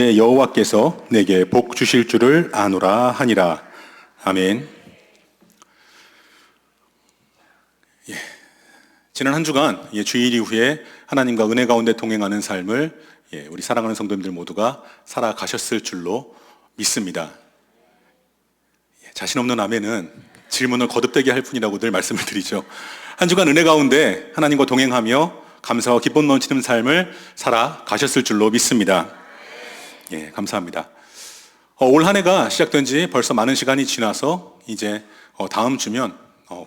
여호와께서 내게 복 주실 줄을 아노라 하니라. 아멘. 지난 한 주간 주일 이후에 하나님과 은혜 가운데 동행하는 삶을 우리 사랑하는 성도님들 모두가 살아가셨을 줄로 믿습니다. 자신 없는 아멘은 질문을 거듭되게 할 뿐이라고 늘 말씀을 드리죠. 한 주간 은혜 가운데 하나님과 동행하며 감사와 기쁨 넘치는 삶을 살아가셨을 줄로 믿습니다. 감사합니다. 올 한 해가 시작된 지 벌써 많은 시간이 지나서 이제 다음 주면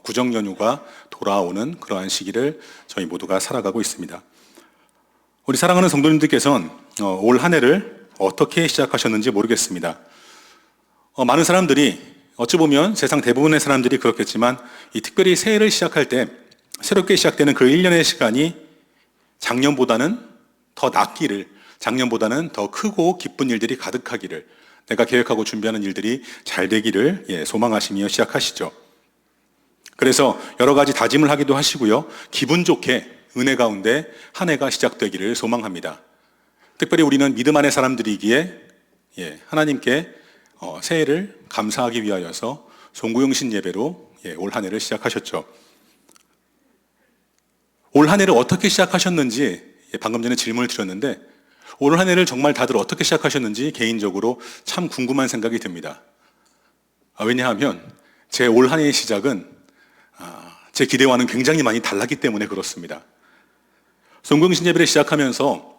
구정 연휴가 돌아오는 그러한 시기를 저희 모두가 살아가고 있습니다. 우리 사랑하는 성도님들께서는 올 한 해를 어떻게 시작하셨는지 모르겠습니다. 많은 사람들이 어찌 보면 세상 대부분의 사람들이 그렇겠지만 특별히 새해를 시작할 때 새롭게 시작되는 그 1년의 시간이 작년보다는 더 낫기를, 작년보다는 더 크고 기쁜 일들이 가득하기를, 내가 계획하고 준비하는 일들이 잘 되기를 소망하시며 시작하시죠. 그래서 여러 가지 다짐을 하기도 하시고요. 기분 좋게 은혜 가운데 한 해가 시작되기를 소망합니다. 특별히 우리는 믿음 안의 사람들이기에 하나님께 새해를 감사하기 위하여서 송구영신 예배로 올 한 해를 시작하셨죠. 올 한 해를 어떻게 시작하셨는지 방금 전에 질문을 드렸는데 올 한 해를 정말 다들 어떻게 시작하셨는지 개인적으로 참 궁금한 생각이 듭니다. 왜냐하면 제 올 한 해의 시작은 제 기대와는 굉장히 많이 달랐기 때문에 그렇습니다. 송구영신 예배를 시작하면서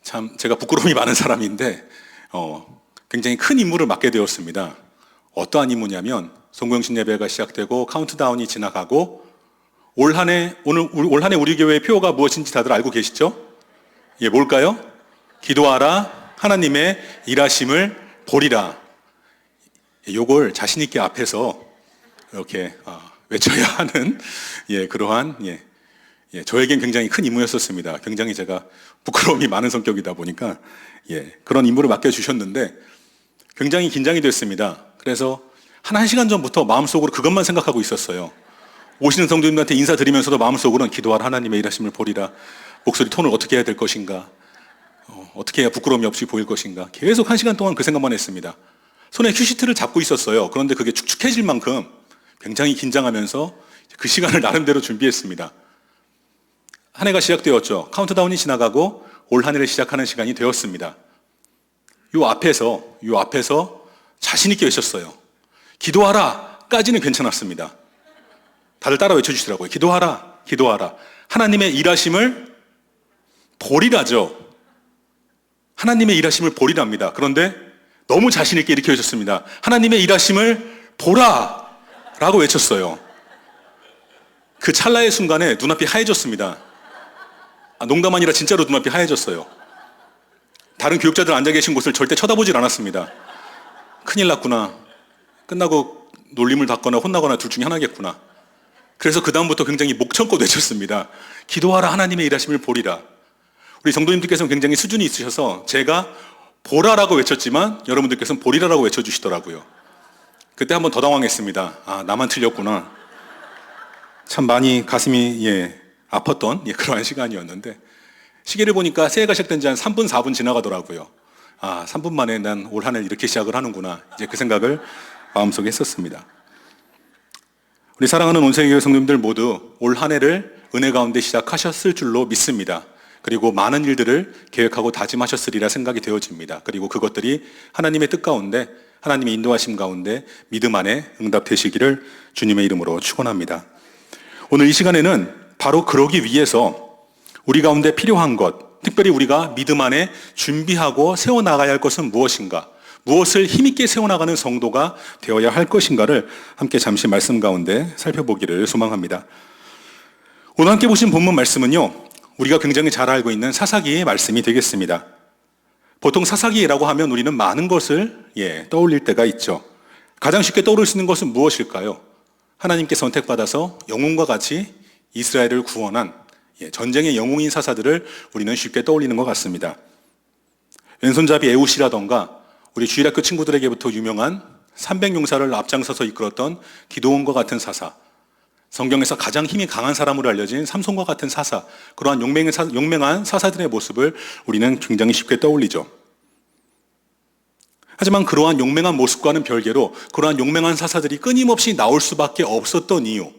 참 제가 부끄러움이 많은 사람인데 굉장히 큰 임무를 맡게 되었습니다. 어떠한 임무냐면 송구영신 예배가 시작되고 카운트다운이 지나가고 올 한 해 우리 교회의 표어가 무엇인지 다들 알고 계시죠? 뭘까요? 기도하라, 하나님의 일하심을 보리라. 요걸 자신 있게 앞에서 이렇게 외쳐야 하는 그러한 저에겐 굉장히 큰 임무였었습니다. 굉장히 제가 부끄러움이 많은 성격이다 보니까 그런 임무를 맡겨주셨는데 굉장히 긴장이 됐습니다. 그래서 한 시간 전부터 마음속으로 그것만 생각하고 있었어요. 오시는 성도님들한테 인사드리면서도 마음속으로는 기도하라, 하나님의 일하심을 보리라. 목소리 톤을 어떻게 해야 될 것인가, 어떻게 해야 부끄러움이 없이 보일 것인가, 계속 1시간 동안 그 생각만 했습니다. 손에 휴시트를 잡고 있었어요. 그런데 그게 축축해질 만큼 굉장히 긴장하면서 그 시간을 나름대로 준비했습니다. 한 해가 시작되었죠. 카운트다운이 지나가고 올 한 해를 시작하는 시간이 되었습니다. 요 앞에서 자신 있게 외쳤어요. 기도하라 까지는 괜찮았습니다. 다들 따라 외쳐주시더라고요. 기도하라, 기도하라. 하나님의 일하심을 보리라죠. 하나님의 일하심을 보리랍니다. 그런데 너무 자신 있게 이렇게 외쳤습니다. 하나님의 일하심을 보라 라고 외쳤어요. 그 찰나의 순간에 눈앞이 하얘졌습니다. 농담 아니라 진짜로 눈앞이 하얘졌어요. 다른 교육자들 앉아 계신 곳을 절대 쳐다보질 않았습니다. 큰일 났구나. 끝나고 놀림을 받거나 혼나거나 둘 중에 하나겠구나. 그래서 그 다음부터 굉장히 목청껏 외쳤습니다. 기도하라, 하나님의 일하심을 보리라. 우리 성도님들께서는 굉장히 수준이 있으셔서 제가 보라라고 외쳤지만 여러분들께서는 보리라라고 외쳐주시더라고요. 그때 한번 더 당황했습니다. 나만 틀렸구나. 참 많이 가슴이 아팠던 그러한 시간이었는데 시계를 보니까 새해가 시작된 지 한 3분, 4분 지나가더라고요. 3분 만에 난 올 한 해를 이렇게 시작을 하는구나. 이제 그 생각을 마음속에 했었습니다. 우리 사랑하는 온세교회 성도님들 모두 올 한 해를 은혜 가운데 시작하셨을 줄로 믿습니다. 그리고 많은 일들을 계획하고 다짐하셨으리라 생각이 되어집니다. 그리고 그것들이 하나님의 뜻 가운데, 하나님의 인도하심 가운데 믿음 안에 응답되시기를 주님의 이름으로 축원합니다. 오늘 이 시간에는 바로 그러기 위해서 우리 가운데 필요한 것, 특별히 우리가 믿음 안에 준비하고 세워나가야 할 것은 무엇인가, 무엇을 힘있게 세워나가는 성도가 되어야 할 것인가를 함께 잠시 말씀 가운데 살펴보기를 소망합니다. 오늘 함께 보신 본문 말씀은요, 우리가 굉장히 잘 알고 있는 사사기의 말씀이 되겠습니다. 보통 사사기라고 하면 우리는 많은 것을 떠올릴 때가 있죠. 가장 쉽게 떠오를 수 있는 것은 무엇일까요? 하나님께 선택받아서 영웅과 같이 이스라엘을 구원한 전쟁의 영웅인 사사들을 우리는 쉽게 떠올리는 것 같습니다. 왼손잡이 에훗이라던가 우리 주일학교 친구들에게부터 유명한 300용사를 앞장서서 이끌었던 기드온과 같은 사사, 성경에서 가장 힘이 강한 사람으로 알려진 삼손과 같은 사사, 그러한 용맹한 사사들의 모습을 우리는 굉장히 쉽게 떠올리죠. 하지만 그러한 용맹한 모습과는 별개로 그러한 용맹한 사사들이 끊임없이 나올 수밖에 없었던 이유,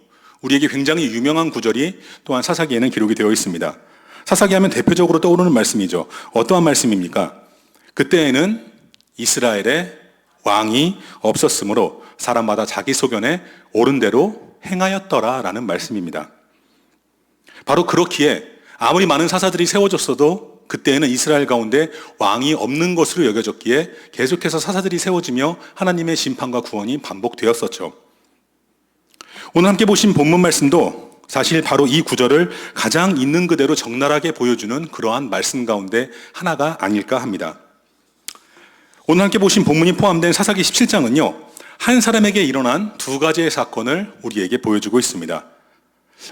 우리에게 굉장히 유명한 구절이 또한 사사기에는 기록이 되어 있습니다. 사사기 하면 대표적으로 떠오르는 말씀이죠. 어떠한 말씀입니까? 그때에는 이스라엘에 왕이 없었으므로 사람마다 자기 소견에 옳은 대로 행하였더라라는 말씀입니다. 바로 그렇기에 아무리 많은 사사들이 세워졌어도 그때에는 이스라엘 가운데 왕이 없는 것으로 여겨졌기에 계속해서 사사들이 세워지며 하나님의 심판과 구원이 반복되었었죠. 오늘 함께 보신 본문 말씀도 사실 바로 이 구절을 가장 있는 그대로 적나라하게 보여주는 그러한 말씀 가운데 하나가 아닐까 합니다. 오늘 함께 보신 본문이 포함된 사사기 17장은요, 한 사람에게 일어난 두 가지의 사건을 우리에게 보여주고 있습니다.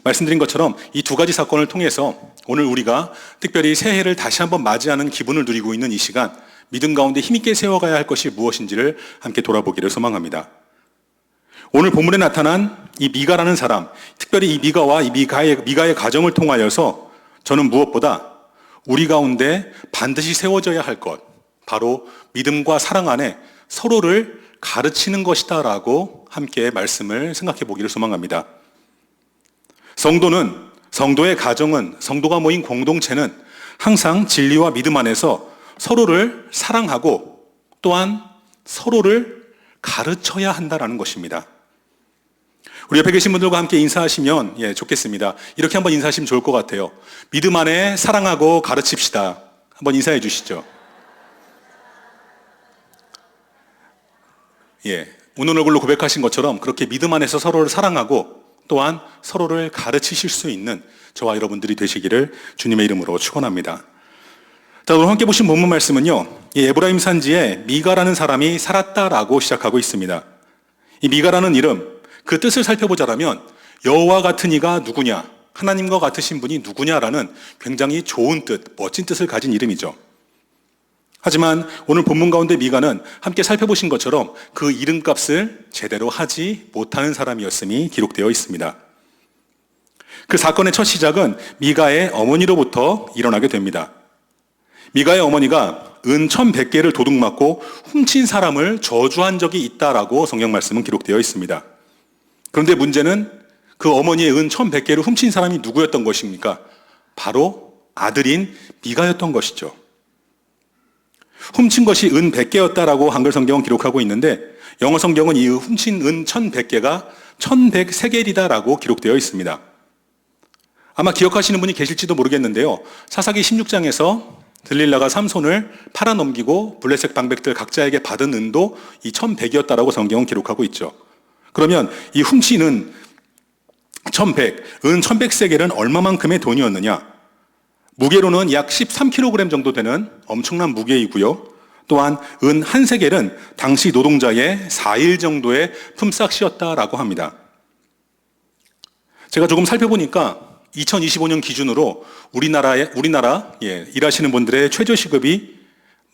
말씀드린 것처럼 이 두 가지 사건을 통해서 오늘 우리가 특별히 새해를 다시 한번 맞이하는 기분을 누리고 있는 이 시간, 믿음 가운데 힘있게 세워가야 할 것이 무엇인지를 함께 돌아보기를 소망합니다. 오늘 본문에 나타난 이 미가라는 사람, 특별히 이 미가와 이 미가의 가정을 통하여서 저는 무엇보다 우리 가운데 반드시 세워져야 할 것, 바로 믿음과 사랑 안에 서로를 가르치는 것이다라고 함께 말씀을 생각해 보기를 소망합니다. 성도의 가정은, 성도가 모인 공동체는 항상 진리와 믿음 안에서 서로를 사랑하고 또한 서로를 가르쳐야 한다라는 것입니다. 우리 옆에 계신 분들과 함께 인사하시면 좋겠습니다. 이렇게 한번 인사하시면 좋을 것 같아요. 믿음 안에 사랑하고 가르칩시다. 한번 인사해 주시죠. 웃는 얼굴로 고백하신 것처럼 그렇게 믿음 안에서 서로를 사랑하고 또한 서로를 가르치실 수 있는 저와 여러분들이 되시기를 주님의 이름으로 축원합니다. 자, 오늘 함께 보신 본문 말씀은요, 에브라임 산지에 미가라는 사람이 살았다라고 시작하고 있습니다. 이 미가라는 이름, 그 뜻을 살펴보자면 여호와 같은 이가 누구냐, 하나님과 같으신 분이 누구냐라는 굉장히 좋은 뜻, 멋진 뜻을 가진 이름이죠. 하지만 오늘 본문 가운데 미가는 함께 살펴보신 것처럼 그 이름값을 제대로 하지 못하는 사람이었음이 기록되어 있습니다. 그 사건의 첫 시작은 미가의 어머니로부터 일어나게 됩니다. 미가의 어머니가 은 1100개를 도둑맞고 훔친 사람을 저주한 적이 있다라고 성경 말씀은 기록되어 있습니다. 그런데 문제는 그 어머니의 은 1100개를 훔친 사람이 누구였던 것입니까? 바로 아들인 미가였던 것이죠. 훔친 것이 은 100개였다라고 한글 성경은 기록하고 있는데 영어 성경은 이 훔친 은 1100개가 1100세겔이다라고 기록되어 있습니다. 아마 기억하시는 분이 계실지도 모르겠는데요. 사사기 16장에서 들릴라가 삼손을 팔아넘기고 블레셋 방백들 각자에게 받은 은도 이 1100이었다라고 성경은 기록하고 있죠. 그러면 이 훔친 은 1100, 은 1100세겔은 얼마만큼의 돈이었느냐? 무게로는 약 13kg 정도 되는 엄청난 무게이고요. 또한 은 한 세겔은 당시 노동자의 4일 정도의 품삯이었다라고 합니다. 제가 조금 살펴보니까 2025년 기준으로 우리나라 일하시는 분들의 최저시급이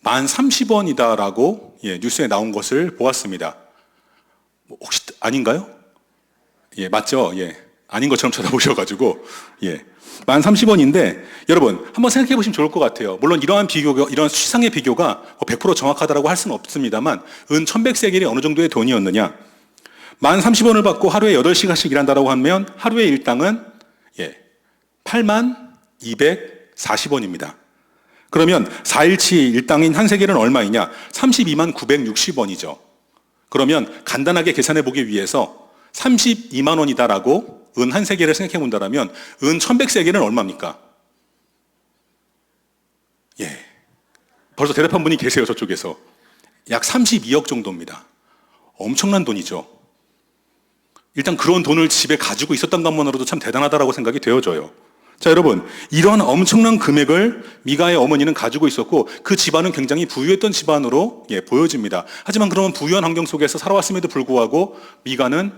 1030원이다라고 뉴스에 나온 것을 보았습니다. 혹시 아닌가요? 맞죠? 아닌 것처럼 쳐다보셔가지고 1030원인데 여러분 한번 생각해 보시면 좋을 것 같아요. 물론 이러한 수치상의 비교가 100% 정확하다고 할 수는 없습니다만 은 1100세겔이 어느 정도의 돈이었느냐? 1030원을 받고 하루에 8시간씩 일한다라고 하면 하루의 일당은 8240원입니다. 그러면 4일치 일당인 한 세겔은 얼마이냐? 32만 960원이죠. 그러면 간단하게 계산해 보기 위해서 32만 원이다라고 은 한 세겔을 생각해 본다면 은 1100세겔은 얼마입니까? 벌써 대답한 분이 계세요, 저쪽에서. 약 32억 정도입니다. 엄청난 돈이죠. 일단 그런 돈을 집에 가지고 있었던 것만으로도 참 대단하다라고 생각이 되어져요. 자, 여러분, 이러한 엄청난 금액을 미가의 어머니는 가지고 있었고 그 집안은 굉장히 부유했던 집안으로 보여집니다. 하지만 그런 부유한 환경 속에서 살아왔음에도 불구하고 미가는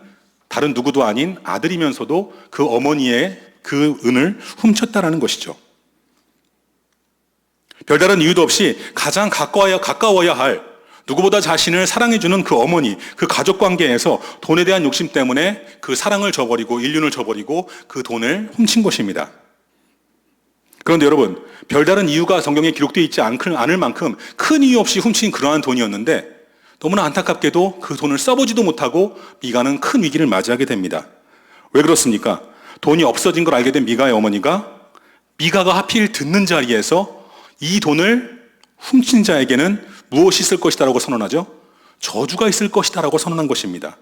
다른 누구도 아닌 아들이면서도 그 어머니의 그 은을 훔쳤다라는 것이죠. 별다른 이유도 없이 가장 가까워야 할 누구보다 자신을 사랑해주는 그 어머니, 그 가족 관계에서 돈에 대한 욕심 때문에 그 사랑을 저버리고 인륜을 저버리고 그 돈을 훔친 것입니다. 그런데 여러분, 별다른 이유가 성경에 기록되어 있지 않을 만큼 큰 이유 없이 훔친 그러한 돈이었는데 너무나 안타깝게도 그 돈을 써보지도 못하고 미가는 큰 위기를 맞이하게 됩니다. 왜 그렇습니까? 돈이 없어진 걸 알게 된 미가의 어머니가 미가가 하필 듣는 자리에서 이 돈을 훔친 자에게는 무엇이 있을 것이다라고 선언하죠? 저주가 있을 것이다라고 선언한 것입니다.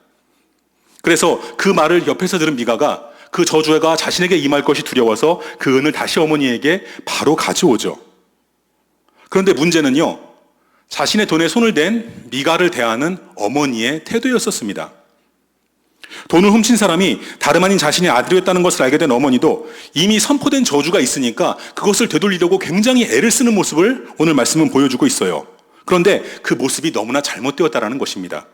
그래서 그 말을 옆에서 들은 미가가 그 저주가 자신에게 임할 것이 두려워서 그 은을 다시 어머니에게 바로 가져오죠. 그런데 문제는요, 자신의 돈에 손을 댄 미가를 대하는 어머니의 태도였었습니다. 돈을 훔친 사람이 다름 아닌 자신의 아들이었다는 것을 알게 된 어머니도 이미 선포된 저주가 있으니까 그것을 되돌리려고 굉장히 애를 쓰는 모습을 오늘 말씀은 보여주고 있어요. 그런데 그 모습이 너무나 잘못되었다는 것입니다.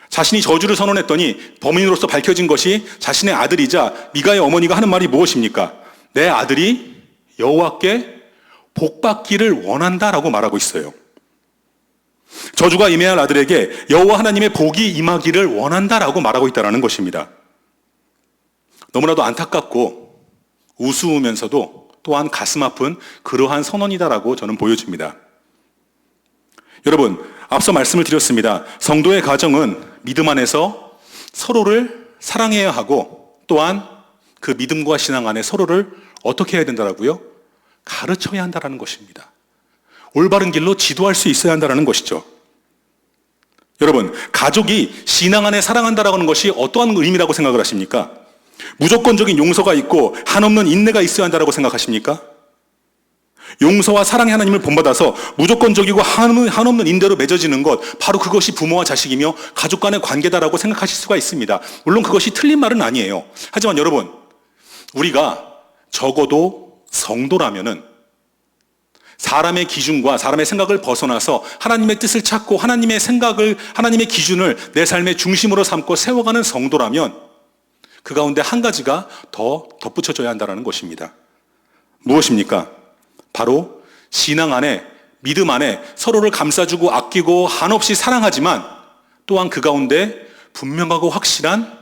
자신이 저주를 선언했더니 범인으로서 밝혀진 것이 자신의 아들이자 미가의 어머니가 하는 말이 무엇입니까? 내 아들이 여호와께 복받기를 원한다라고 말하고 있어요. 저주가 임해야 할 아들에게 여호와 하나님의 복이 임하기를 원한다라고 말하고 있다는 것입니다. 너무나도 안타깝고 우스우면서도 또한 가슴 아픈 그러한 선언이다라고 저는 보여집니다. 여러분, 앞서 말씀을 드렸습니다. 성도의 가정은 믿음 안에서 서로를 사랑해야 하고 또한 그 믿음과 신앙 안에 서로를 어떻게 해야 된다라고요? 가르쳐야 한다는 것입니다. 올바른 길로 지도할 수 있어야 한다는 것이죠. 여러분, 가족이 신앙 안에 사랑한다라고 하는 것이 어떠한 의미라고 생각을 하십니까? 무조건적인 용서가 있고 한없는 인내가 있어야 한다라고 생각하십니까? 용서와 사랑의 하나님을 본받아서 무조건적이고 한없는 인내로 맺어지는 것, 바로 그것이 부모와 자식이며 가족 간의 관계다라고 생각하실 수가 있습니다. 물론 그것이 틀린 말은 아니에요. 하지만 여러분, 우리가 적어도 성도라면은 사람의 기준과 사람의 생각을 벗어나서 하나님의 뜻을 찾고 하나님의 생각을, 하나님의 기준을 내 삶의 중심으로 삼고 세워가는 성도라면 그 가운데 한 가지가 더 덧붙여져야 한다는 것입니다. 무엇입니까? 바로 신앙 안에, 믿음 안에 서로를 감싸주고 아끼고 한없이 사랑하지만 또한 그 가운데 분명하고 확실한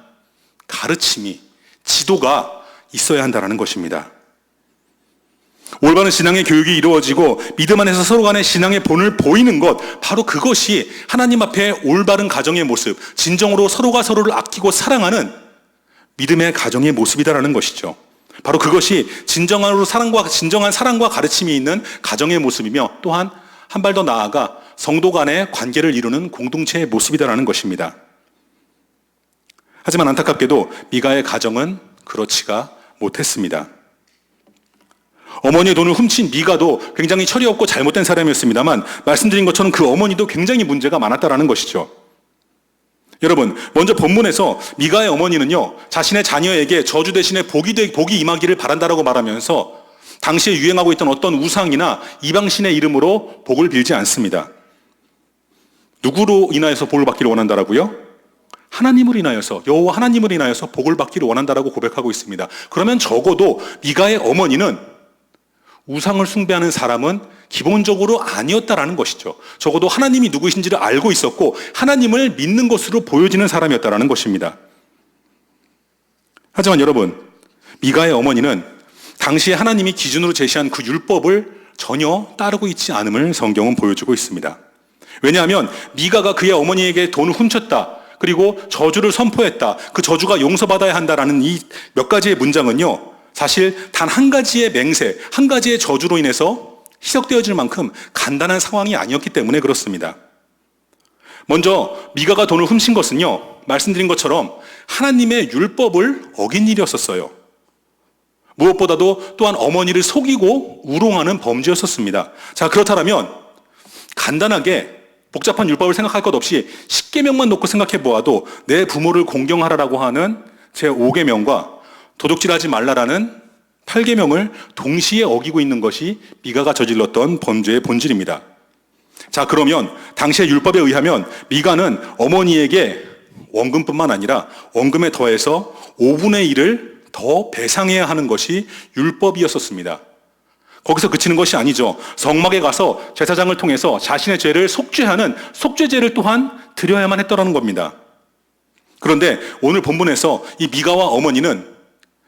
가르침이, 지도가 있어야 한다는 것입니다. 올바른 신앙의 교육이 이루어지고 믿음 안에서 서로 간의 신앙의 본을 보이는 것, 바로 그것이 하나님 앞에 올바른 가정의 모습, 진정으로 서로가 서로를 아끼고 사랑하는 믿음의 가정의 모습이다라는 것이죠. 바로 그것이 진정한 사랑과 가르침이 있는 가정의 모습이며 또한 한 발 더 나아가 성도 간의 관계를 이루는 공동체의 모습이다라는 것입니다. 하지만 안타깝게도 미가의 가정은 그렇지가 못했습니다. 어머니의 돈을 훔친 미가도 굉장히 철이 없고 잘못된 사람이었습니다만 말씀드린 것처럼 그 어머니도 굉장히 문제가 많았다라는 것이죠. 여러분, 먼저 본문에서 미가의 어머니는요, 자신의 자녀에게 저주 대신에 복이 임하기를 바란다라고 말하면서 당시에 유행하고 있던 어떤 우상이나 이방신의 이름으로 복을 빌지 않습니다. 누구로 인하여서 복을 받기를 원한다라고요? 하나님을 인하여서, 여호와 하나님을 인하여서 복을 받기를 원한다라고 고백하고 있습니다. 그러면 적어도 미가의 어머니는 우상을 숭배하는 사람은 기본적으로 아니었다라는 것이죠. 적어도 하나님이 누구이신지를 알고 있었고 하나님을 믿는 것으로 보여지는 사람이었다라는 것입니다. 하지만 여러분, 미가의 어머니는 당시에 하나님이 기준으로 제시한 그 율법을 전혀 따르고 있지 않음을 성경은 보여주고 있습니다. 왜냐하면 미가가 그의 어머니에게 돈을 훔쳤다, 그리고 저주를 선포했다, 그 저주가 용서받아야 한다라는 이 몇 가지의 문장은요, 사실 단 한 가지의 맹세, 한 가지의 저주로 인해서 희석되어질 만큼 간단한 상황이 아니었기 때문에 그렇습니다. 먼저 미가가 돈을 훔친 것은요, 말씀드린 것처럼 하나님의 율법을 어긴 일이었었어요. 무엇보다도 또한 어머니를 속이고 우롱하는 범죄였었습니다. 자, 그렇다면 간단하게 복잡한 율법을 생각할 것 없이 10계명만 놓고 생각해 보아도 내 부모를 공경하라라고 하는 제 5계명과 도둑질하지 말라라는 8계명을 동시에 어기고 있는 것이 미가가 저질렀던 범죄의 본질입니다. 자, 그러면 당시의 율법에 의하면 미가는 어머니에게 원금뿐만 아니라 원금에 더해서 5분의 1을 더 배상해야 하는 것이 율법이었었습니다. 거기서 그치는 것이 아니죠. 성막에 가서 제사장을 통해서 자신의 죄를 속죄하는 속죄제를 또한 드려야만 했더라는 겁니다. 그런데 오늘 본문에서 이 미가와 어머니는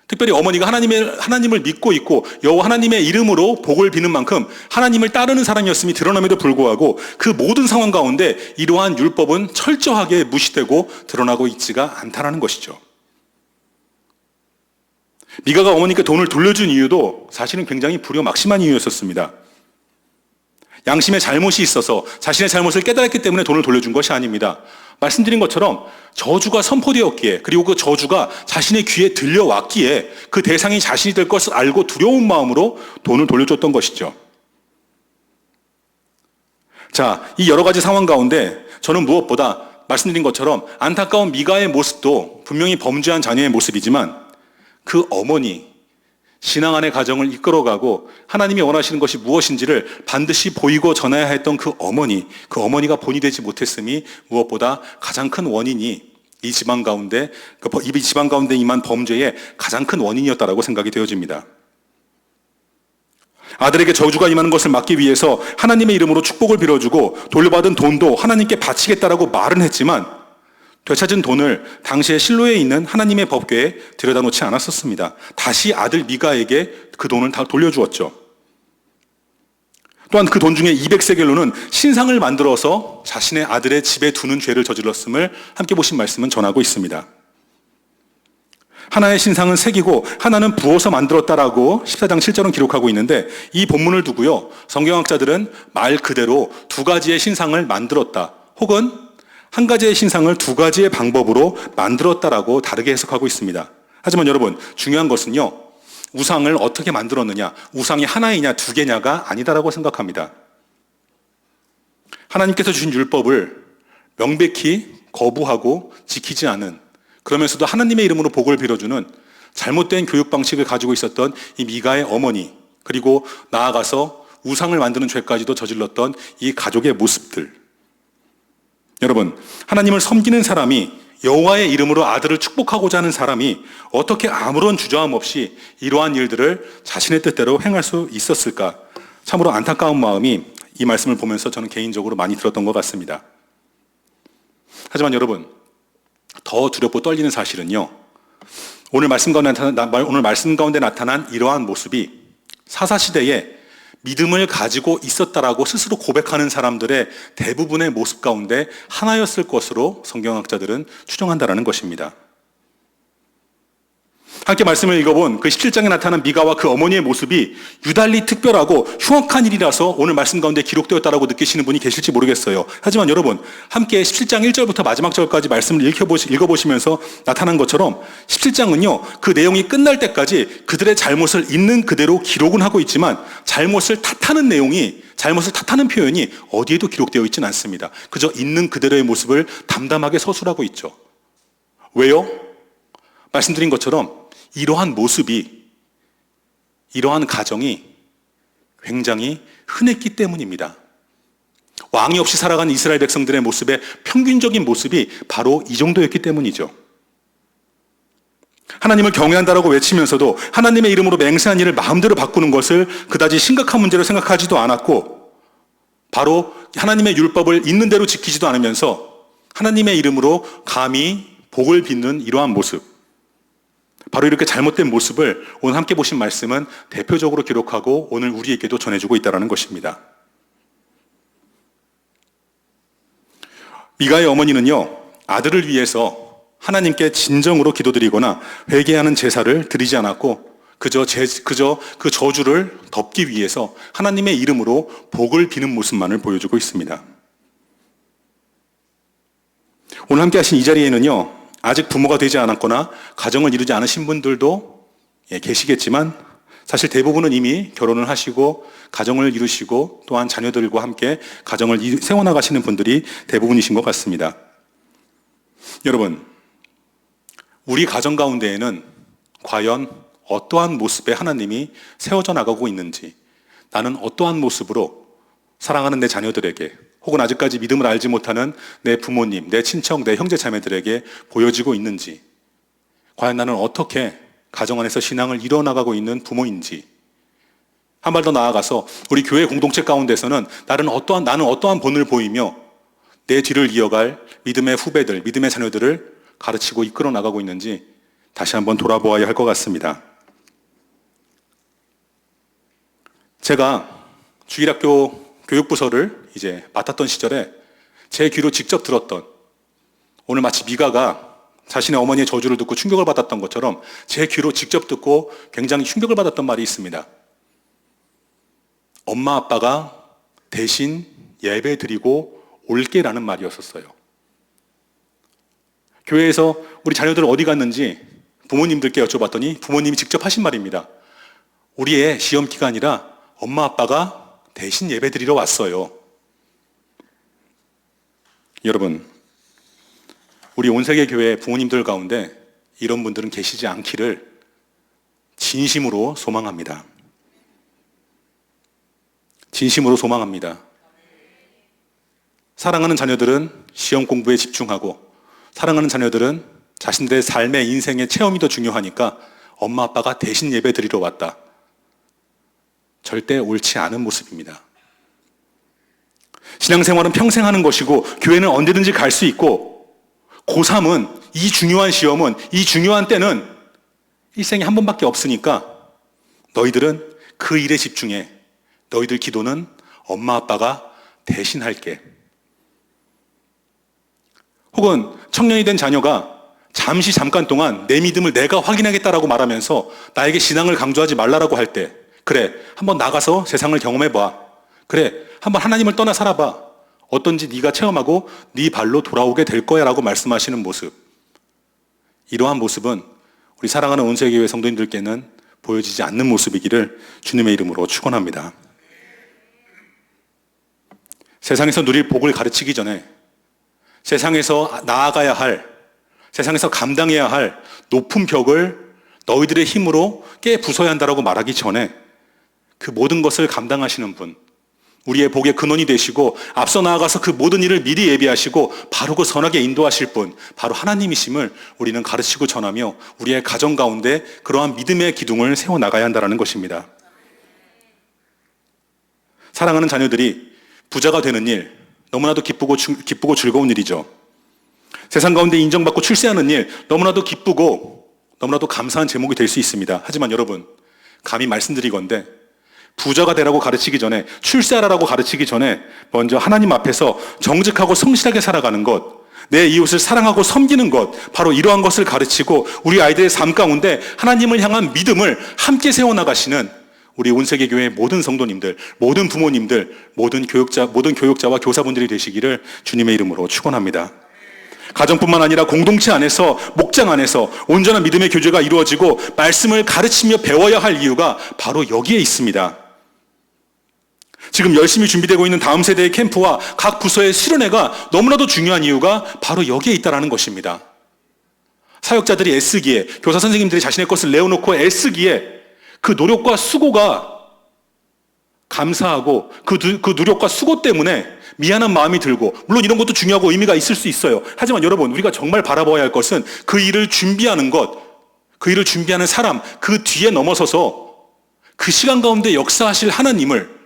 특별히 어머니가 하나님을 믿고 있고 여호와 하나님의 이름으로 복을 비는 만큼 하나님을 따르는 사람이었음이 드러남에도 불구하고 그 모든 상황 가운데 이러한 율법은 철저하게 무시되고 드러나고 있지가 않다라는 것이죠. 미가가 어머니께 돈을 돌려준 이유도 사실은 굉장히 불효막심한 이유였었습니다. 양심의 잘못이 있어서 자신의 잘못을 깨달았기 때문에 돈을 돌려준 것이 아닙니다. 말씀드린 것처럼 저주가 선포되었기에, 그리고 그 저주가 자신의 귀에 들려왔기에 그 대상이 자신이 될 것을 알고 두려운 마음으로 돈을 돌려줬던 것이죠. 자, 이 여러 가지 상황 가운데 저는 무엇보다 말씀드린 것처럼 안타까운 미가의 모습도 분명히 범죄한 자녀의 모습이지만 그 어머니, 신앙 안의 가정을 이끌어가고 하나님이 원하시는 것이 무엇인지를 반드시 보이고 전해야 했던 그 어머니가 본이 되지 못했음이 무엇보다 가장 큰 원인이 이 지방 가운데 임한 범죄의 가장 큰 원인이었다라고 생각이 되어집니다. 아들에게 저주가 임하는 것을 막기 위해서 하나님의 이름으로 축복을 빌어주고 돌려받은 돈도 하나님께 바치겠다라고 말은 했지만 되찾은 돈을 당시에 실로에 있는 하나님의 법궤에 들여다 놓지 않았었습니다. 다시 아들 미가에게 그 돈을 다 돌려주었죠. 또한 그 돈 중에 200세겔로는 신상을 만들어서 자신의 아들의 집에 두는 죄를 저질렀음을 함께 보신 말씀은 전하고 있습니다. 하나의 신상은 새기고 하나는 부어서 만들었다라고 14장 7절은 기록하고 있는데 이 본문을 두고요, 성경학자들은 말 그대로 두 가지의 신상을 만들었다, 혹은 한 가지의 신상을 두 가지의 방법으로 만들었다라고 다르게 해석하고 있습니다. 하지만 여러분, 중요한 것은요, 우상을 어떻게 만들었느냐, 우상이 하나이냐 두 개냐가 아니다라고 생각합니다. 하나님께서 주신 율법을 명백히 거부하고 지키지 않은, 그러면서도 하나님의 이름으로 복을 빌어주는 잘못된 교육 방식을 가지고 있었던 이 미가의 어머니, 그리고 나아가서 우상을 만드는 죄까지도 저질렀던 이 가족의 모습들. 여러분, 하나님을 섬기는 사람이, 여호와의 이름으로 아들을 축복하고자 하는 사람이 어떻게 아무런 주저함 없이 이러한 일들을 자신의 뜻대로 행할 수 있었을까? 참으로 안타까운 마음이 이 말씀을 보면서 저는 개인적으로 많이 들었던 것 같습니다. 하지만 여러분, 더 두렵고 떨리는 사실은요, 오늘 말씀 가운데 나타난 이러한 모습이 사사시대에 믿음을 가지고 있었다라고 스스로 고백하는 사람들의 대부분의 모습 가운데 하나였을 것으로 성경학자들은 추정한다라는 것입니다. 함께 말씀을 읽어본 그 17장에 나타난 미가와 그 어머니의 모습이 유달리 특별하고 흉악한 일이라서 오늘 말씀 가운데 기록되었다라고 느끼시는 분이 계실지 모르겠어요. 하지만 여러분, 함께 17장 1절부터 마지막 절까지 말씀을 읽어보시면서 나타난 것처럼 17장은요, 그 내용이 끝날 때까지 그들의 잘못을 있는 그대로 기록은 하고 있지만 잘못을 탓하는 표현이 어디에도 기록되어 있지는 않습니다. 그저 있는 그대로의 모습을 담담하게 서술하고 있죠. 왜요? 말씀드린 것처럼 이러한 모습이, 이러한 가정이 굉장히 흔했기 때문입니다. 왕이 없이 살아간 이스라엘 백성들의 모습의 평균적인 모습이 바로 이 정도였기 때문이죠. 하나님을 경외한다라고 외치면서도 하나님의 이름으로 맹세한 일을 마음대로 바꾸는 것을 그다지 심각한 문제로 생각하지도 않았고, 바로 하나님의 율법을 있는 대로 지키지도 않으면서 하나님의 이름으로 감히 복을 빚는 이러한 모습, 바로 이렇게 잘못된 모습을 오늘 함께 보신 말씀은 대표적으로 기록하고 오늘 우리에게도 전해주고 있다는 것입니다. 미가의 어머니는요, 아들을 위해서 하나님께 진정으로 기도드리거나 회개하는 제사를 드리지 않았고 그저 그 저주를 덮기 위해서 하나님의 이름으로 복을 비는 모습만을 보여주고 있습니다. 오늘 함께 하신 이 자리에는요, 아직 부모가 되지 않았거나 가정을 이루지 않으신 분들도 계시겠지만 사실 대부분은 이미 결혼을 하시고 가정을 이루시고 또한 자녀들과 함께 가정을 세워나가시는 분들이 대부분이신 것 같습니다. 여러분, 우리 가정 가운데에는 과연 어떠한 모습의 하나님이 세워져 나가고 있는지, 나는 어떠한 모습으로 사랑하는 내 자녀들에게, 혹은 아직까지 믿음을 알지 못하는 내 부모님, 내 친척, 내 형제 자매들에게 보여지고 있는지, 과연 나는 어떻게 가정 안에서 신앙을 이뤄나가고 있는 부모인지, 한 발 더 나아가서 우리 교회 공동체 가운데서는 나는 어떠한 본을 보이며 내 뒤를 이어갈 믿음의 후배들, 믿음의 자녀들을 가르치고 이끌어 나가고 있는지 다시 한번 돌아보아야 할 것 같습니다. 제가 주일학교 교육부서를 이제 맡았던 시절에 제 귀로 직접 들었던, 오늘 마치 미가가 자신의 어머니의 저주를 듣고 충격을 받았던 것처럼 제 귀로 직접 듣고 굉장히 충격을 받았던 말이 있습니다. 엄마 아빠가 대신 예배 드리고 올게라는 말이었었어요. 교회에서 우리 자녀들 어디 갔는지 부모님들께 여쭤봤더니 부모님이 직접 하신 말입니다. 우리의 시험 기간이라 엄마 아빠가 대신 예배 드리러 왔어요. 여러분, 우리 온세계 교회 부모님들 가운데 이런 분들은 계시지 않기를 진심으로 소망합니다. 진심으로 소망합니다. 사랑하는 자녀들은 시험 공부에 집중하고, 사랑하는 자녀들은 자신들의 삶의 인생의 체험이 더 중요하니까 엄마 아빠가 대신 예배 드리러 왔다. 절대 옳지 않은 모습입니다. 신앙생활은 평생 하는 것이고 교회는 언제든지 갈 수 있고, 고3은 이 중요한 시험은, 이 중요한 때는 일생에 한 번밖에 없으니까 너희들은 그 일에 집중해. 너희들 기도는 엄마 아빠가 대신 할게. 혹은 청년이 된 자녀가 잠깐 동안 내 믿음을 내가 확인하겠다라고 말하면서 나에게 신앙을 강조하지 말라라고 할 때, 그래, 한번 나가서 세상을 경험해봐. 그래, 한번 하나님을 떠나 살아봐. 어떤지 네가 체험하고 네 발로 돌아오게 될 거야 라고 말씀하시는 모습. 이러한 모습은 우리 사랑하는 온세교회 성도님들께는 보여지지 않는 모습이기를 주님의 이름으로 축원합니다. 세상에서 누릴 복을 가르치기 전에 세상에서 나아가야 할, 세상에서 감당해야 할 높은 벽을 너희들의 힘으로 깨 부숴야 한다라고 말하기 전에 그 모든 것을 감당하시는 분, 우리의 복의 근원이 되시고 앞서 나아가서 그 모든 일을 미리 예비하시고 바르고 선하게 인도하실 분, 바로 하나님이심을 우리는 가르치고 전하며 우리의 가정 가운데 그러한 믿음의 기둥을 세워나가야 한다는 것입니다. 사랑하는 자녀들이 부자가 되는 일, 너무나도 기쁘고 즐거운 일이죠. 세상 가운데 인정받고 출세하는 일, 너무나도 기쁘고 너무나도 감사한 제목이 될 수 있습니다. 하지만 여러분, 감히 말씀드리건대 부자가 되라고 가르치기 전에, 출세하라고 가르치기 전에 먼저 하나님 앞에서 정직하고 성실하게 살아가는 것, 내 이웃을 사랑하고 섬기는 것, 바로 이러한 것을 가르치고 우리 아이들의 삶 가운데 하나님을 향한 믿음을 함께 세워나가시는 우리 온세계 교회의 모든 성도님들, 모든 부모님들, 모든 교육자와 교사분들이 되시기를 주님의 이름으로 축원합니다. 가정뿐만 아니라 공동체 안에서, 목장 안에서 온전한 믿음의 교제가 이루어지고 말씀을 가르치며 배워야 할 이유가 바로 여기에 있습니다. 지금 열심히 준비되고 있는 다음 세대의 캠프와 각 부서의 수련회가 너무나도 중요한 이유가 바로 여기에 있다는 것입니다. 사역자들이 애쓰기에, 교사 선생님들이 자신의 것을 내어놓고 애쓰기에 그 노력과 수고가 감사하고 그 노력과 수고 때문에 미안한 마음이 들고, 물론 이런 것도 중요하고 의미가 있을 수 있어요. 하지만 여러분, 우리가 정말 바라봐야 할 것은 그 일을 준비하는 것, 그 일을 준비하는 사람, 그 뒤에 넘어서서 그 시간 가운데 역사하실 하나님을,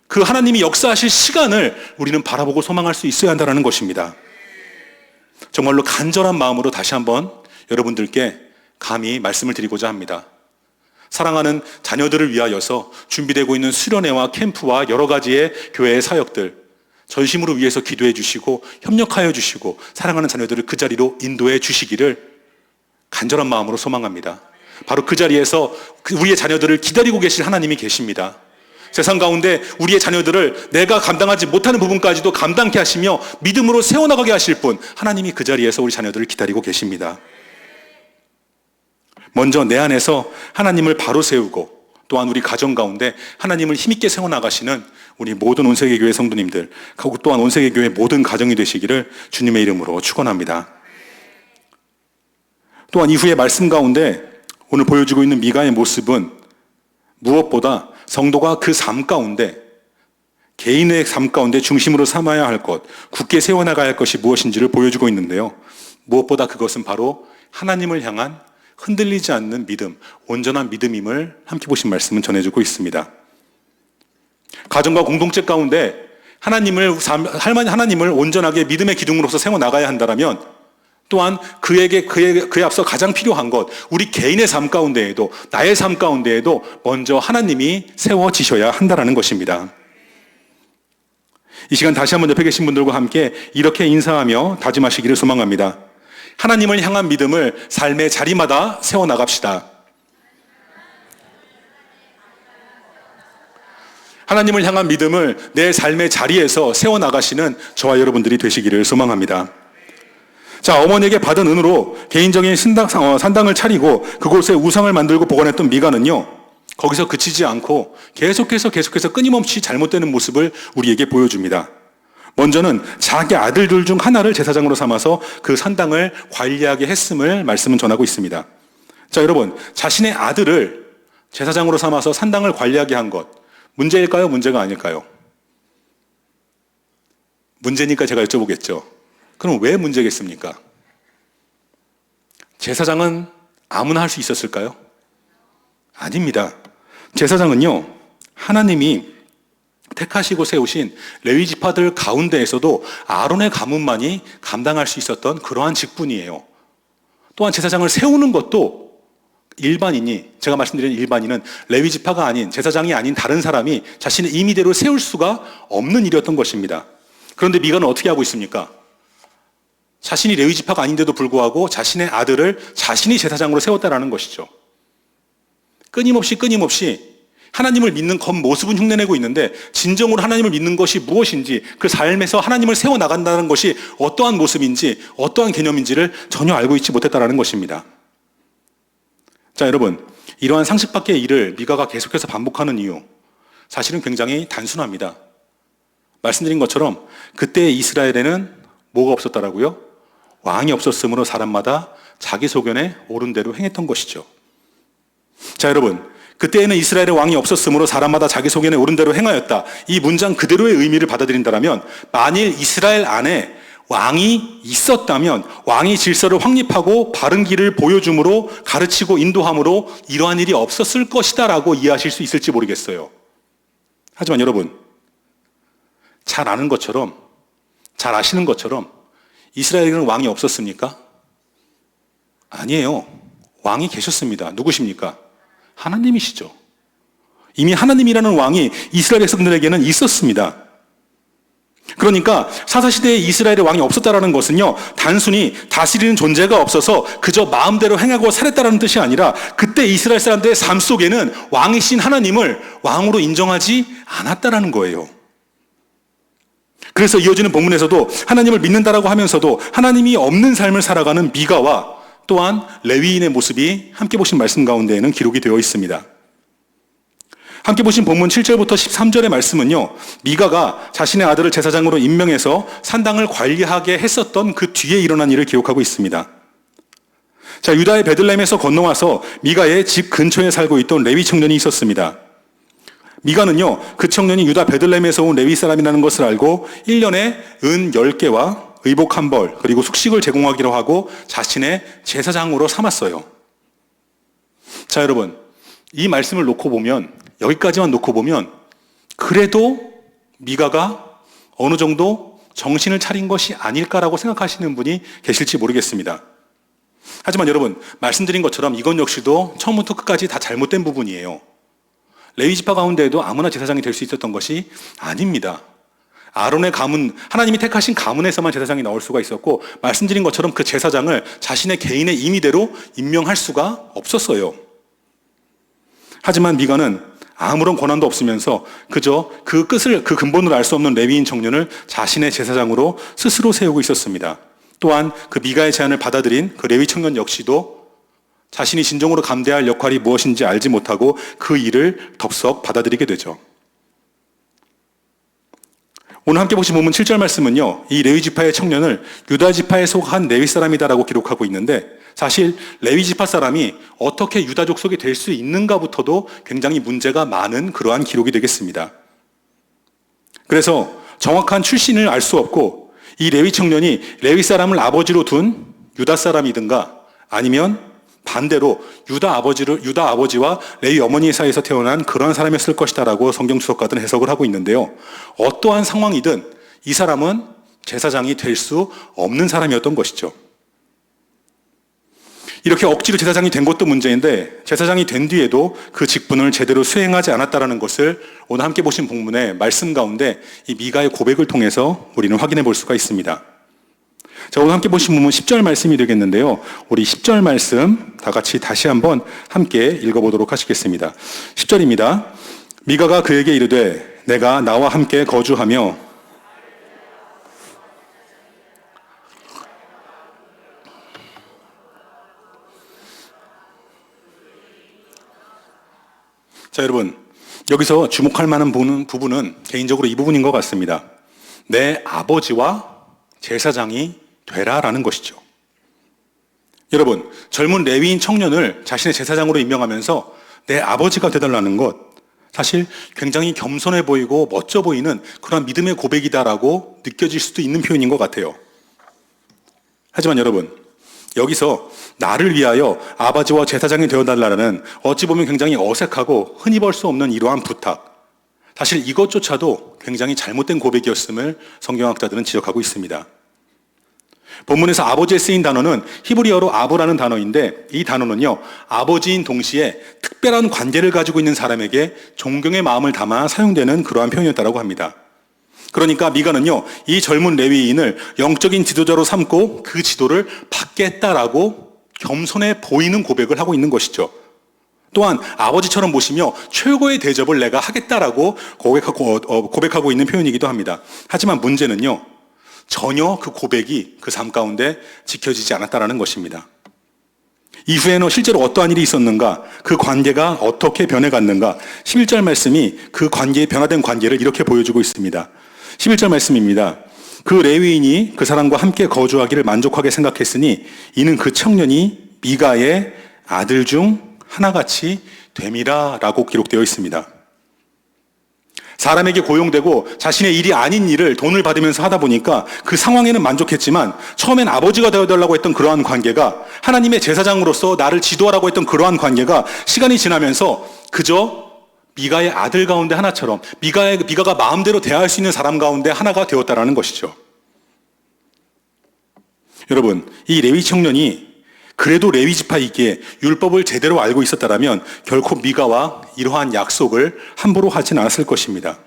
그 하나님이 역사하실 시간을 우리는 바라보고 소망할 수 있어야 한다는 것입니다. 정말로 간절한 마음으로 다시 한번 여러분들께 감히 말씀을 드리고자 합니다. 사랑하는 자녀들을 위하여서 준비되고 있는 수련회와 캠프와 여러 가지의 교회의 사역들, 전심으로 위해서 기도해 주시고 협력하여 주시고 사랑하는 자녀들을 그 자리로 인도해 주시기를 간절한 마음으로 소망합니다. 바로 그 자리에서 우리의 자녀들을 기다리고 계실 하나님이 계십니다. 세상 가운데 우리의 자녀들을 내가 감당하지 못하는 부분까지도 감당케 하시며 믿음으로 세워나가게 하실 분, 하나님이 그 자리에서 우리 자녀들을 기다리고 계십니다. 먼저 내 안에서 하나님을 바로 세우고, 또한 우리 가정 가운데 하나님을 힘있게 세워나가시는 우리 모든 온세계 교회 성도님들, 그리고 또한 온세계 교회 모든 가정이 되시기를 주님의 이름으로 축원합니다. 또한 이후의 말씀 가운데 오늘 보여주고 있는 미가의 모습은 무엇보다 성도가 그 삶 가운데, 개인의 삶 가운데 중심으로 삼아야 할 것, 굳게 세워나가야 할 것이 무엇인지를 보여주고 있는데요. 무엇보다 그것은 바로 하나님을 향한 흔들리지 않는 믿음, 온전한 믿음임을 함께 보신 말씀은 전해주고 있습니다. 가정과 공동체 가운데 하나님을 온전하게 믿음의 기둥으로서 세워나가야 한다면 또한 그에 앞서 가장 필요한 것, 우리 개인의 삶 가운데에도, 나의 삶 가운데에도 먼저 하나님이 세워지셔야 한다는 것입니다. 이 시간 다시 한번 옆에 계신 분들과 함께 이렇게 인사하며 다짐하시기를 소망합니다. 하나님을 향한 믿음을 삶의 자리마다 세워나갑시다. 하나님을 향한 믿음을 내 삶의 자리에서 세워나가시는 저와 여러분들이 되시기를 소망합니다. 자, 어머니에게 받은 은으로 개인적인 산당을 차리고 그곳에 우상을 만들고 보관했던 미가는요, 거기서 그치지 않고 계속해서 끊임없이 잘못되는 모습을 우리에게 보여줍니다. 먼저는 자기 아들들 중 하나를 제사장으로 삼아서 그 산당을 관리하게 했음을 말씀은 전하고 있습니다. 자, 여러분, 자신의 아들을 제사장으로 삼아서 산당을 관리하게 한 것, 문제일까요? 문제가 아닐까요? 문제니까 제가 여쭤보겠죠. 그럼 왜 문제겠습니까? 제사장은 아무나 할 수 있었을까요? 아닙니다. 제사장은요, 하나님이 택하시고 세우신 레위 지파들 가운데에서도 아론의 가문만이 감당할 수 있었던 그러한 직분이에요. 또한 제사장을 세우는 것도 일반인이, 제가 말씀드린 일반인은 레위 지파가 아닌, 제사장이 아닌 다른 사람이 자신의 임의대로 세울 수가 없는 일이었던 것입니다. 그런데 미가는 어떻게 하고 있습니까? 자신이 레위 지파가 아닌데도 불구하고 자신의 아들을 자신이 제사장으로 세웠다라는 것이죠. 끊임없이 하나님을 믿는 겉모습은 흉내내고 있는데 진정으로 하나님을 믿는 것이 무엇인지, 그 삶에서 하나님을 세워나간다는 것이 어떠한 모습인지, 어떠한 개념인지를 전혀 알고 있지 못했다라는 것입니다. 자, 여러분, 이러한 상식 밖의 일을 미가가 계속해서 반복하는 이유, 사실은 굉장히 단순합니다. 말씀드린 것처럼 그때 이스라엘에는 뭐가 없었다라고요? 왕이 없었으므로 사람마다 자기 소견에 옳은 대로 행했던 것이죠. 자, 여러분, 그때에는 이스라엘에 왕이 없었으므로 사람마다 자기 소견에 옳은 대로 행하였다. 이 문장 그대로의 의미를 받아들인다면, 만일 이스라엘 안에 왕이 있었다면 왕이 질서를 확립하고 바른 길을 보여줌으로, 가르치고 인도함으로 이러한 일이 없었을 것이다라고 이해하실 수 있을지 모르겠어요. 하지만 여러분, 잘 아는 것처럼, 잘 아시는 것처럼 이스라엘에는 왕이 없었습니까? 아니에요. 왕이 계셨습니다. 누구십니까? 하나님이시죠. 이미 하나님이라는 왕이 이스라엘 백성들에게는 있었습니다. 그러니까 사사시대에 이스라엘의 왕이 없었다라는 것은요, 단순히 다스리는 존재가 없어서 그저 마음대로 행하고 살았다라는 뜻이 아니라, 그때 이스라엘 사람들의 삶 속에는 왕이신 하나님을 왕으로 인정하지 않았다라는 거예요. 그래서 이어지는 본문에서도 하나님을 믿는다라고 하면서도 하나님이 없는 삶을 살아가는 미가와 또한 레위인의 모습이 함께 보신 말씀 가운데에는 기록이 되어 있습니다. 함께 보신 본문 7절부터 13절의 말씀은요, 미가가 자신의 아들을 제사장으로 임명해서 산당을 관리하게 했었던 그 뒤에 일어난 일을 기록하고 있습니다. 자, 유다의 베들레헴에서 건너와서 미가의 집 근처에 살고 있던 레위 청년이 있었습니다. 미가는요, 그 청년이 유다 베들레헴에서 온 레위 사람이라는 것을 알고 1년에 은 10개와 의복 1벌, 그리고 숙식을 제공하기로 하고 자신의 제사장으로 삼았어요. 자, 여러분, 이 말씀을 놓고 보면, 여기까지만 놓고 보면 그래도 미가가 어느 정도 정신을 차린 것이 아닐까라고 생각하시는 분이 계실지 모르겠습니다. 하지만 여러분, 말씀드린 것처럼 이건 역시도 처음부터 끝까지 다 잘못된 부분이에요. 레위 지파 가운데에도 아무나 제사장이 될 수 있었던 것이 아닙니다. 아론의 가문, 하나님이 택하신 가문에서만 제사장이 나올 수가 있었고, 말씀드린 것처럼 그 제사장을 자신의 개인의 임의대로 임명할 수가 없었어요. 하지만 미가는 아무런 권한도 없으면서 그저 그 끝을, 그 근본을 알 수 없는 레위인 청년을 자신의 제사장으로 스스로 세우고 있었습니다. 또한 그 미가의 제안을 받아들인 그 레위 청년 역시도 자신이 진정으로 감대해야 할 역할이 무엇인지 알지 못하고 그 일을 덥석 받아들이게 되죠. 오늘 함께 보신 본문 7절 말씀은요, 이 레위 지파의 청년을 유다 지파에 속한 레위 사람이다라고 기록하고 있는데, 사실 레위 지파 사람이 어떻게 유다 족속이 될 수 있는가부터도 굉장히 문제가 많은 그러한 기록이 되겠습니다. 그래서 정확한 출신을 알 수 없고, 이 레위 청년이 레위 사람을 아버지로 둔 유다 사람이든가, 아니면 반대로 유다 아버지와 레위 어머니 사이에서 태어난 그런 사람이었을 것이다라고 성경 주석가들은 해석을 하고 있는데요, 어떠한 상황이든 이 사람은 제사장이 될 수 없는 사람이었던 것이죠. 이렇게 억지로 제사장이 된 것도 문제인데 제사장이 된 뒤에도 그 직분을 제대로 수행하지 않았다는 것을 오늘 함께 보신 본문의 말씀 가운데 이 미가의 고백을 통해서 우리는 확인해 볼 수가 있습니다. 자, 오늘 함께 보신 본문 10절 말씀이 되겠는데요. 우리 10절 말씀 다 같이 다시 한번 함께 읽어보도록 하시겠습니다. 10절입니다. 미가가 그에게 이르되 내가 나와 함께 거주하며 자, 여러분, 여기서 주목할 만한 부분은 개인적으로 이 부분인 것 같습니다. 내 아버지와 제사장이 되라라는 것이죠. 여러분, 젊은 레위인 청년을 자신의 제사장으로 임명하면서 내 아버지가 되달라는 것, 사실 굉장히 겸손해 보이고 멋져 보이는 그런 믿음의 고백이다라고 느껴질 수도 있는 표현인 것 같아요. 하지만 여러분, 여기서 나를 위하여 아버지와 제사장이 되어달라는 어찌 보면 굉장히 어색하고 흔히 볼 수 없는 이러한 부탁, 사실 이것조차도 굉장히 잘못된 고백이었음을 성경학자들은 지적하고 있습니다. 본문에서 아버지에 쓰인 단어는 히브리어로 아부라는 단어인데 이 단어는요, 아버지인 동시에 특별한 관계를 가지고 있는 사람에게 존경의 마음을 담아 사용되는 그러한 표현이었다고 합니다. 그러니까 미가는요, 이 젊은 레위인을 영적인 지도자로 삼고 그 지도를 받겠다라고 겸손해 보이는 고백을 하고 있는 것이죠. 또한 아버지처럼 모시며 최고의 대접을 내가 하겠다라고 고백하고 있는 표현이기도 합니다. 하지만 문제는요, 전혀 그 고백이 그 삶 가운데 지켜지지 않았다라는 것입니다. 이후에는 실제로 어떠한 일이 있었는가, 그 관계가 어떻게 변해갔는가, 11절 말씀이 그 관계의 변화된 관계를 이렇게 보여주고 있습니다. 11절 말씀입니다. 그 레위인이 그 사람과 함께 거주하기를 만족하게 생각했으니 이는 그 청년이 미가의 아들 중 하나같이 됨이라 라고 기록되어 있습니다. 사람에게 고용되고 자신의 일이 아닌 일을 돈을 받으면서 하다 보니까 그 상황에는 만족했지만 처음엔 아버지가 되어달라고 했던 그러한 관계가, 하나님의 제사장으로서 나를 지도하라고 했던 그러한 관계가 시간이 지나면서 그저 미가의 아들 가운데 하나처럼 미가가 마음대로 대할 수 있는 사람 가운데 하나가 되었다라는 것이죠. 여러분, 이 레위 청년이 그래도 레위 지파이기에 율법을 제대로 알고 있었다라면 결코 미가와 이러한 약속을 함부로 하진 않았을 것입니다.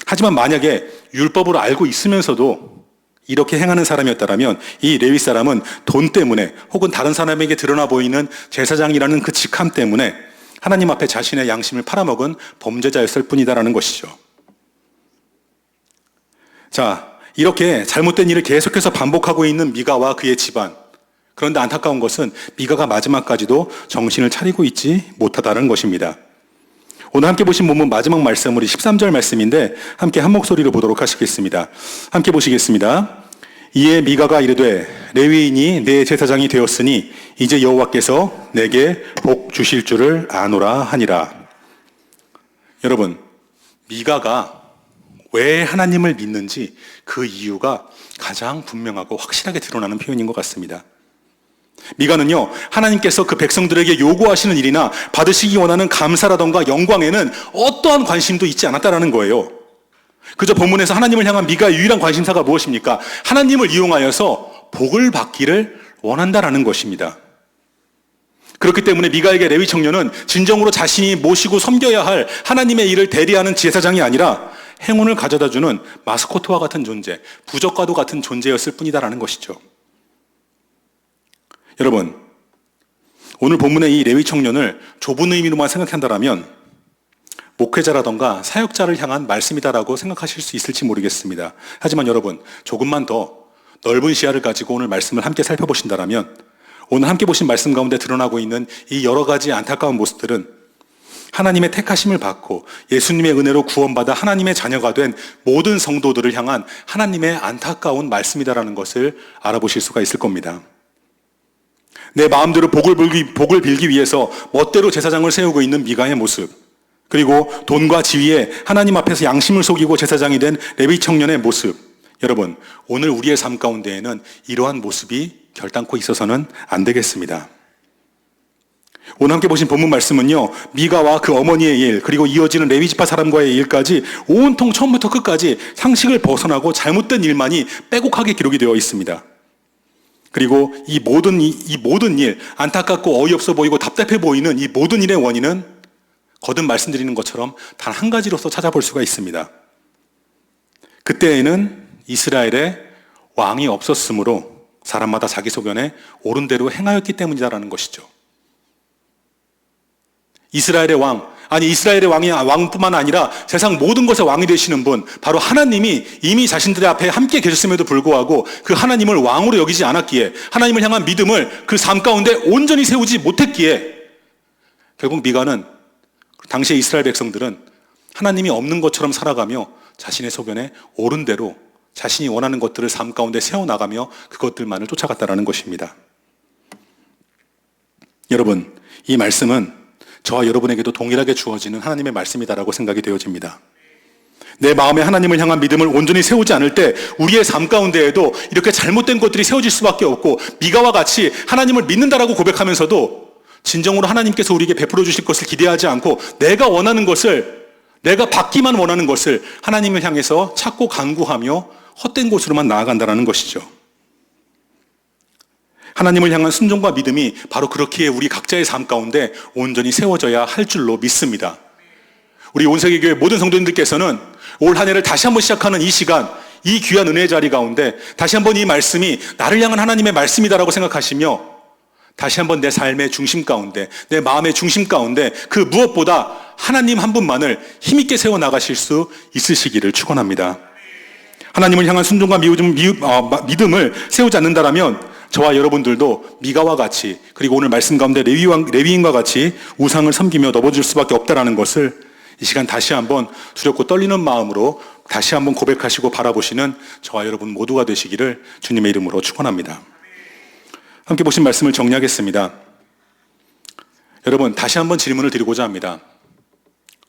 하지만 만약에 율법을 알고 있으면서도 이렇게 행하는 사람이었다라면 이 레위 사람은 돈 때문에 혹은 다른 사람에게 드러나 보이는 제사장이라는 그 직함 때문에 하나님 앞에 자신의 양심을 팔아먹은 범죄자였을 뿐이다라는 것이죠. 자, 이렇게 잘못된 일을 계속해서 반복하고 있는 미가와 그의 집안. 그런데 안타까운 것은 미가가 마지막까지도 정신을 차리고 있지 못하다는 것입니다. 오늘 함께 보신 본문 마지막 말씀, 우리 13절 말씀인데 함께 한 목소리로 보도록 하시겠습니다. 함께 보시겠습니다. 이에 미가가 이르되 레위인이 내 제사장이 되었으니 이제 여호와께서 내게 복 주실 줄을 아노라 하니라. 여러분, 미가가 왜 하나님을 믿는지 그 이유가 가장 분명하고 확실하게 드러나는 표현인 것 같습니다. 미가는요, 하나님께서 그 백성들에게 요구하시는 일이나 받으시기 원하는 감사라던가 영광에는 어떠한 관심도 있지 않았다라는 거예요. 그저 본문에서 하나님을 향한 미가의 유일한 관심사가 무엇입니까? 하나님을 이용하여서 복을 받기를 원한다라는 것입니다. 그렇기 때문에 미가에게 레위 청년은 진정으로 자신이 모시고 섬겨야 할 하나님의 일을 대리하는 제사장이 아니라 행운을 가져다주는 마스코트와 같은 존재, 부적과도 같은 존재였을 뿐이다라는 것이죠. 여러분, 오늘 본문의 이 레위 청년을 좁은 의미로만 생각한다면 목회자라던가 사역자를 향한 말씀이다라고 생각하실 수 있을지 모르겠습니다. 하지만 여러분, 조금만 더 넓은 시야를 가지고 오늘 말씀을 함께 살펴보신다면 오늘 함께 보신 말씀 가운데 드러나고 있는 이 여러 가지 안타까운 모습들은 하나님의 택하심을 받고 예수님의 은혜로 구원받아 하나님의 자녀가 된 모든 성도들을 향한 하나님의 안타까운 말씀이다라는 것을 알아보실 수가 있을 겁니다. 내 마음대로 복을 빌기 위해서 멋대로 제사장을 세우고 있는 미가의 모습, 그리고 돈과 지위에 하나님 앞에서 양심을 속이고 제사장이 된 레위 청년의 모습, 여러분, 오늘 우리의 삶 가운데에는 이러한 모습이 결단코 있어서는 안 되겠습니다. 오늘 함께 보신 본문 말씀은요, 미가와 그 어머니의 일, 그리고 이어지는 레위 지파 사람과의 일까지 온통 처음부터 끝까지 상식을 벗어나고 잘못된 일만이 빼곡하게 기록이 되어 있습니다. 그리고 이 모든 일, 안타깝고 어이없어 보이고 답답해 보이는 이 모든 일의 원인은 거듭 말씀드리는 것처럼 단 한 가지로서 찾아볼 수가 있습니다. 그때에는 이스라엘에 왕이 없었으므로 사람마다 자기 소견에 옳은 대로 행하였기 때문이다라는 것이죠. 이스라엘의 왕뿐만 아니라 세상 모든 것의 왕이 되시는 분, 바로 하나님이 이미 자신들의 앞에 함께 계셨음에도 불구하고 그 하나님을 왕으로 여기지 않았기에, 하나님을 향한 믿음을 그 삶 가운데 온전히 세우지 못했기에, 결국 미가는 당시의 이스라엘 백성들은 하나님이 없는 것처럼 살아가며 자신의 소견에 옳은 대로 자신이 원하는 것들을 삶 가운데 세워나가며 그것들만을 쫓아갔다라는 것입니다. 여러분, 이 말씀은 저와 여러분에게도 동일하게 주어지는 하나님의 말씀이다라고 생각이 되어집니다. 내 마음에 하나님을 향한 믿음을 온전히 세우지 않을 때 우리의 삶 가운데에도 이렇게 잘못된 것들이 세워질 수밖에 없고, 미가와 같이 하나님을 믿는다라고 고백하면서도 진정으로 하나님께서 우리에게 베풀어 주실 것을 기대하지 않고 내가 원하는 것을, 내가 받기만 원하는 것을 하나님을 향해서 찾고 간구하며 헛된 곳으로만 나아간다는 것이죠. 하나님을 향한 순종과 믿음이 바로 그렇기에 우리 각자의 삶 가운데 온전히 세워져야 할 줄로 믿습니다. 우리 온세계교회 모든 성도님들께서는 올 한 해를 다시 한번 시작하는 이 시간, 이 귀한 은혜의 자리 가운데 다시 한번 이 말씀이 나를 향한 하나님의 말씀이다라고 생각하시며, 다시 한번 내 삶의 중심 가운데, 내 마음의 중심 가운데 그 무엇보다 하나님 한 분만을 힘있게 세워나가실 수 있으시기를 축원합니다. 하나님을 향한 순종과 믿음을 세우지 않는다라면 저와 여러분들도 미가와 같이, 그리고 오늘 말씀 가운데 레위인과 같이 우상을 섬기며 넘어질 수밖에 없다라는 것을 이 시간 다시 한번 두렵고 떨리는 마음으로 다시 한번 고백하시고 바라보시는 저와 여러분 모두가 되시기를 주님의 이름으로 축원합니다. 함께 보신 말씀을 정리하겠습니다. 여러분, 다시 한번 질문을 드리고자 합니다.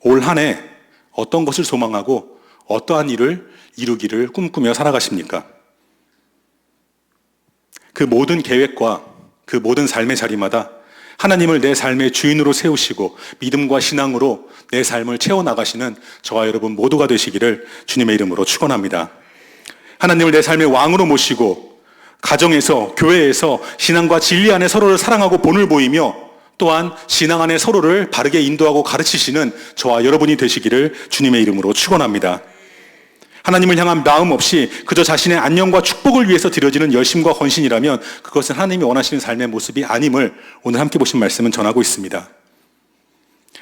올 한 해 어떤 것을 소망하고 어떠한 일을 이루기를 꿈꾸며 살아가십니까? 그 모든 계획과 그 모든 삶의 자리마다 하나님을 내 삶의 주인으로 세우시고 믿음과 신앙으로 내 삶을 채워나가시는 저와 여러분 모두가 되시기를 주님의 이름으로 축원합니다. 하나님을 내 삶의 왕으로 모시고 가정에서, 교회에서 신앙과 진리 안에 서로를 사랑하고 본을 보이며 또한 신앙 안에 서로를 바르게 인도하고 가르치시는 저와 여러분이 되시기를 주님의 이름으로 축원합니다. 하나님을 향한 마음 없이 그저 자신의 안녕과 축복을 위해서 드려지는 열심과 헌신이라면 그것은 하나님이 원하시는 삶의 모습이 아님을 오늘 함께 보신 말씀은 전하고 있습니다.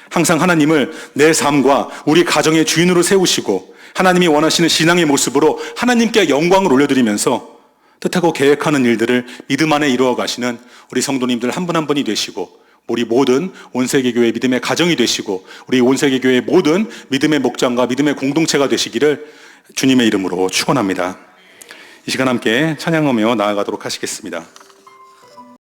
항상 하나님을 내 삶과 우리 가정의 주인으로 세우시고 하나님이 원하시는 신앙의 모습으로 하나님께 영광을 올려드리면서 뜻하고 계획하는 일들을 믿음 안에 이루어 가시는 우리 성도님들 한 분 한 분이 되시고, 우리 모든 온세계교회 믿음의 가정이 되시고, 우리 온세계교회 모든 믿음의 목장과 믿음의 공동체가 되시기를 주님의 이름으로 축원합니다. 이 시간 함께 찬양하며 나아가도록 하시겠습니다.